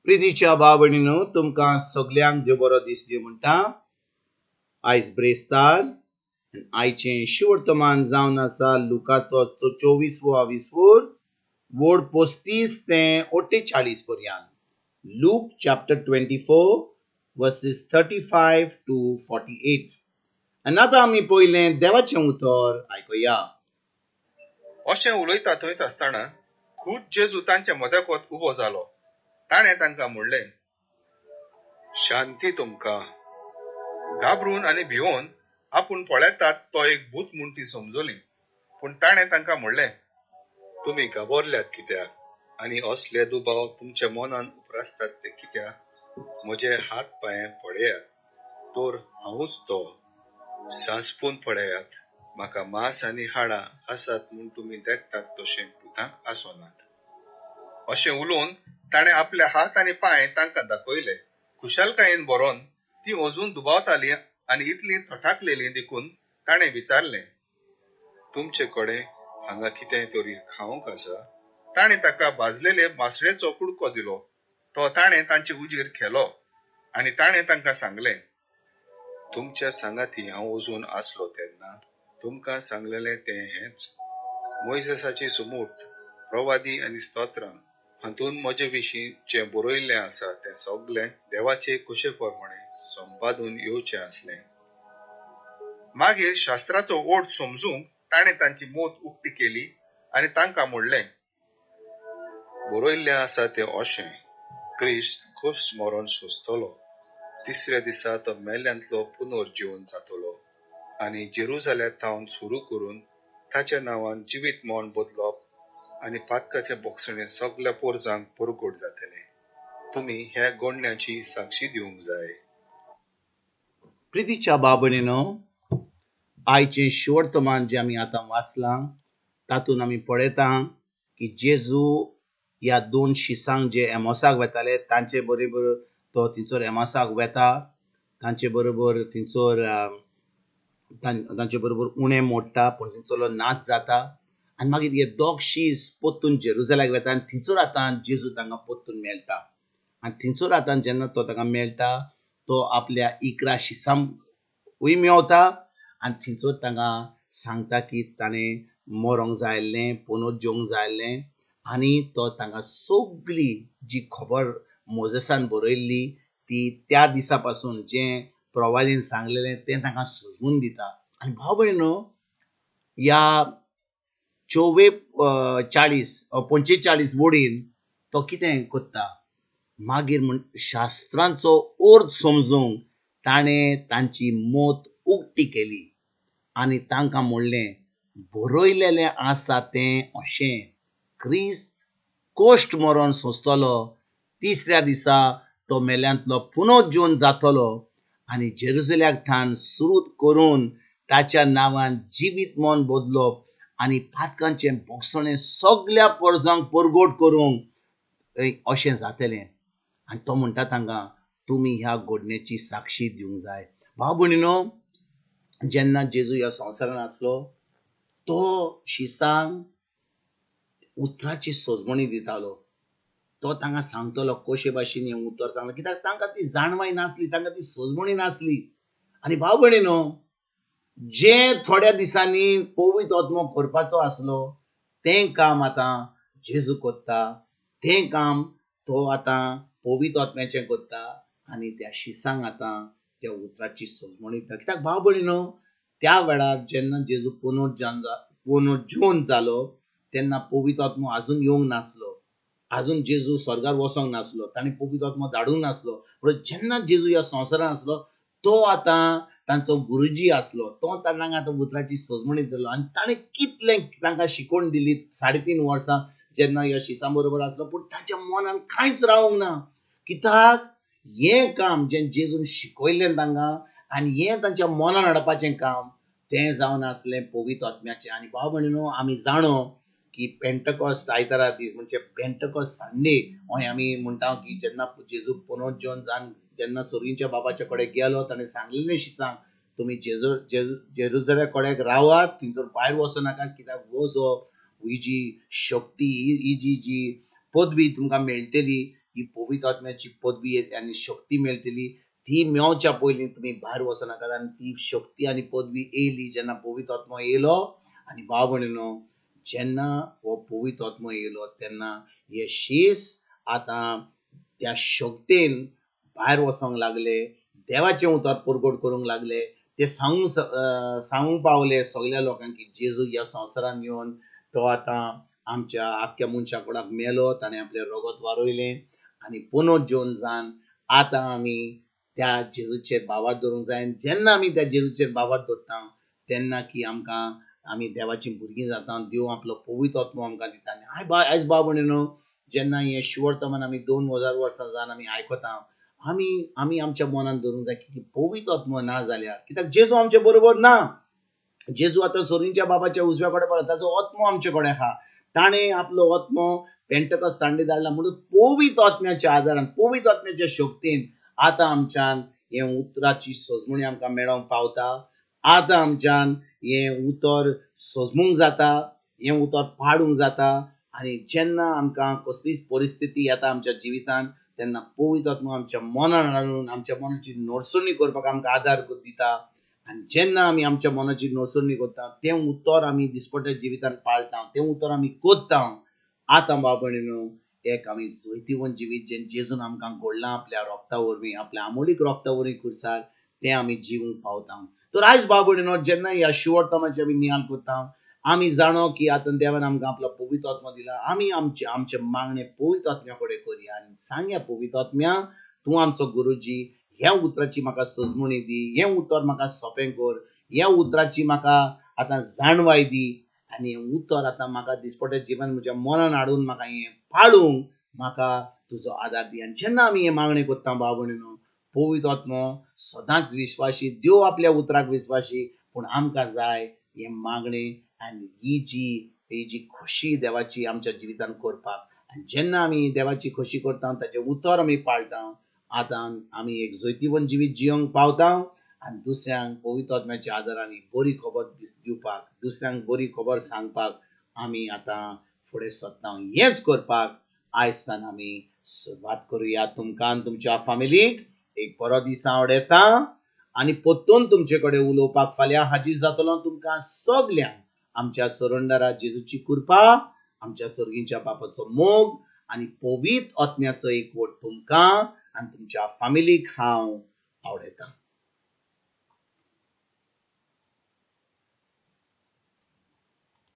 प्रितीच्या भाव तुमकां सगल्यांक देव बरो दीस दिवं म्हणटा. आयज ब्रेस्तार आयचें शिवर्तमान जावन आसा लुकाचो 24 वोड 35 ते 48 पर्यंत. लूक chapter 24 verses 35 to 48. आनी आतां आमी पयलें देवाचें उतर आयकुया. अशें उलयता थंयच आसतना खुद जेजू तांच्या मदकोत उबो जालो. ताणें तांकां म्हणलें, शांती तुमकां. घाबरून आनी भिवून आपूण पळयतात तो एक भूत म्हूण ती समजली. पूण ताणें तांकां म्हणलें, तुमी घाबरल्यात कित्याक आनी असले दुबाव तुमच्या मनान उपरासतात ते कित्याक? म्हजे हात पांय पळयात, तर हांवूच तो. सांसपून पळयात, म्हाका मांस आनी हाडां आसात म्हूण तुमी देखतात तशें भुतांक आसोनात. अशें उलोवन ताणें आपले हात आनी पांय तांकां दाखयले. खुशालकायेन बरोवन ती अजून दुबावताली आनी इतली थटाकलेली देखून ताणें विचारलें, तुमचे कडेन हांगा कितें तरी खावंक आसा? ताणें ताका भाजलेले मासळेचो कुडको दिलो. तो ताणें तांचे उजेर खेलो आनी ताणें तांकां सांगलें, तुमच्या सांगाती हांव अजून आसलो तेन्ना तुमकां सांगलेलें तें हेंच. मोइसेसाची सुमूट, प्रवादी आनी स्तोत्रां हातून म्हजे विशीं जें बरयल्लें आसा तें सगळें देवाचे कुशेप्रमाणे संपादून येवचें आसलें. मागीर शास्त्राचो ओठ समजूंक ताणें तांची मोत उक्ती केली आनी तांकां म्हणलें, बरयल्लें आसा तें अशें, क्रिस्त कश्ट मरोन सोंसतलो, तिसऱ्या दिसा तो मेल्यांतलो पुनर्जीवन जातलो आनी जेरुजालेमांत सुरू करून ताच्या नांवान जिवीत मोन बदलप आनी पातकाचे बोगसणे सगळ्या पोरजांक परगट जातले. तुमी ह्या गोडण्याची साक्षी दिवंक जाय. प्रितीच्या भाव आयचें शिवर्तमान जें आमी आतां वाचलां तातूंत आमी पळयता की जेजू ह्या दोन शिसांक जे एमोसाक वेताले तांचे बरोबर तो थिंचोर एमोसाक वेता. तांचे बरोबर थिंचोर तांचे बरोबर उणें मोडटा, पूण थिंचोलो नाच जाता. आनी मागीर हे दोग शीस पोत्तून जेरुजाल्याक वेता आनी थिंचोर आतां जेजू तांकां पोत्तून मेळटा. आनी थिंचोर आतां जेन्ना तो तांकां मेळटा तो आपल्या 11 शिसांकूय मेवता आनी थिंचोर तांकां सांगता की ताणें मरोंक जाय आसलें, पुनर्जेवंक जाय आसलें आनी तो तांकां सगळी जी खबर मोजेसान बरयल्ली ती त्या दिसा पासून जें प्रवादीन सांगलेलें तें तांकां सजमून दिता. आनी भाव भयणीनो, ह्या 45 वोडीन तो कितें करता? मागीर शास्त्रांचो अर्थ समजूंक ताणें तांची मोत उक्ती केली आनी तांकां म्हणलें, बरयलेलें आसा तें अशें, क्रिस्त कश्ट मरोन सोंसतलो, तिसऱ्या दिसा तो मेल्यांतलो पुनर्जीवन जातलो आनी जेरुजाल्याक थान सुरू करून ताच्या नांवान जिवीत मोन बदलप आनी पातकांचें बोगसणें सगळ्या परजांक परगट करूंक अशें जातलें. आनी तो म्हणटा तांकां, तुमी ह्या घडणेची साक्षी दिवंक जाय. भाव भयणीनो, जेन्ना जेजू ह्या संवसारान आसलो तो शिसांक उतराची सजमणी दितालो. तो तांकां सांगतलो कशे भाशेन हें उतर सांगलें, कित्याक तांकां ती जाणवाय नासली, तांकां ती सजमणी नासली. आनी भाव भयणीनो, जें थोड्या दिसांनी पवित्र आत्मो करपाचो आसलो तें काम आतां जेजू करता. तें काम तो आतां पवित्र आत्म्याचें करता आनी त्या शिसांक आतां त्या उतराची सजमणी दिता. कित्याक भाव भयणीनो, त्या वेळार जेन्ना जेजू पुनर्जीवन जालो तेन्ना पवित्र आत्मो आजून येवंक नासलो. आजून जेजू स्वर्गार वचोंक नासलो, ताणें पवित्र आत्मो धाडूंक नासलो. पूण जेन्ना जेजू ह्या संवसारान आसलो तो आतां तांचो गुरुजी आसलो. तो तांकां आतां उतराची सजमणी दिलो आनी ताणें कितलें तांकां शिकोवन दिली 3.5 वर्सां जेन्ना ह्या शिसां बरोबर आसलो. पूण ताच्या मनान कांयच रावूंक ना. कित्याक हें काम जें जेजून शिकयलें तांकां आनी हें तांच्या मनान हाडपाचें काम तें जावन आसलें पवित्र आत्म्याचें. आनी भाव भयणीनो, आमी जाणो की पेंटकॉस्ट आयतारा दीस म्हणजे पेंटकॉस्ट संडे हय आमी म्हणटा की जेन्ना जेजू पुनर्जीवन जावन जेन्ना सोरींच्या बाबाचे कडेन गेलो ताणें सांगलेलें शिसांक, तुमी जेरुजाल्या कडेन रावात, थंयसर भायर वचूं नाका, कित्याक हो जो ही जी शक्ती ही जी पदवी तुमकां मेळटली ही पवित्र आत्म्याची पदवी आनी शक्ती मेळटली ती मेवच्या पयलीं तुमी भायर वचनाकात आनी ती शक्ती आनी पदवी येयली जेन्ना पवित्र आत्मो येयलो आनी भाव भयणीनो जेन्ना हो पवित्र आत्मो येयलो तेन्ना हे शीस आतां त्या शक्तीन भायर वचोंक लागले देवाचें उतर परगट करूंक लागले ते सांगूंक पावले सगळ्या लोकांक की जेजू ह्या संवसारान येवन तो आतां आमच्या आख्ख्या मनशा कोणाक मेलो ताणें आपलें रगत वारोयलें आनी पुनूच जेवन जावन आतां आमी त्या जेजूचेर बाबार धरूंक जाय जेन्ना आमी त्या जेजूचेर बाबार धरता तेन्ना की आमी देवाचीं भुरगीं जाता देव आपलो पवित्र आत्मो आमकां दिता आनी आयज भाव भयणीनो जेन्ना हें शिवर्तमान आमी 2000 वर्सां जावन आमी आयकता आमी आमच्या मनान धरूंक जाय की पवित्र आत्मो ना जाल्यार कित्याक जेजू आमचे बरोबर ना जेजू आतां सोरींच्या बाबाच्या उजव्या कडेन पडला ताचो आत्मो आमचे कडेन आहा ताणें आपलो आत्मो पेंटकस्ट सांडे धाडला म्हणून पवित्र आत्म्याच्या आदारान पवित्र आत्म्याच्या शक्तीन आतां आमच्यान हें उतराची सजमणी आमकां मेळोंक पावता आतां आमच्यान हें उतर सजमूंक जाता हें उतर पाडूंक जाता आनी जेन्ना आमकां कसलीच परिस्थिती येता आमच्या जिवितान तेन्ना पवित्र आत्मो आमच्या मनान हाडून आमच्या मनाची नडसुणी करपाक आमकां आदार दिता आनी जेन्ना आमी आमच्या मनाची नडसुणी करता तें उतर आमी दिसपट्या जिवितान पाळटा तें उतर आमी कोत्ता आतां भाव भयणीनो एक आमी जैतिवंत जिवीत जें जेजून आमकां घडलां आपल्या रोगता वरवीं आपल्या आमोलीक रोगता वरवीं खुरसार तें आमी जिवूंक पावता तर आयज भाव भयणीनो जेन्ना ह्या शिवर्तमाचे आमी नियाळ करता आमी जाणो की आतां देवान आमकां आपलो पवित्र आत्मो दिला आमी आमचे मागणे पवित्र आत्म्या कडेन करया आनी सांगया पवित्र आत्म्या तूं आमचो गुरुजी ह्या उतराची म्हाका सजमणी दी हें उतर म्हाका सोंपें कर ह्या उतराची म्हाका आतां जाणवाय दी आनी हें उतर आतां म्हाका दिसपट्या जिवन म्हज्या मनान हाडून म्हाका हें पाळूंक म्हाका तुजो आदार दी आनी जेन्ना आमी हें मागणें करता भाव भयणीनो पवित्र आत्मो सदांच विश्वासी देव आपल्या उतराक विश्वासी पूण आमकां जाय हें मागणें आनी ही जी खोशी देवाची आमच्या जिवितान करपाक आनी जेन्ना आमी देवाची खोशी करता ताचें उतर आमी पाळटा आतां आमी एक जैतिवंत जिवीत जियोंक पावता आनी दुसऱ्यांक पवित्र आत्म्याच्या आदारान बरी खबर दिवपाक दुसऱ्यांक बरी खबर सांगपाक आमी आतां फुडें सरता हेंच करपाक आयजतान आमी सुरवात करुया तुमकां आनी तुमच्या फॅमिलीक एक बरो दीस हांव येता आनी परतून तुमचे कडेन उलोवपाक फाल्यां हाजीर जातलो तुमकां सगल्यांक आमच्या सरोंडारा जेजूची कृपा आमच्या सर्गींच्या बापाचो मोग आनी पवित्र आत्म्याचो एकवट तुमकां आनी तुमच्या फॅमिलीक हांव आवडयता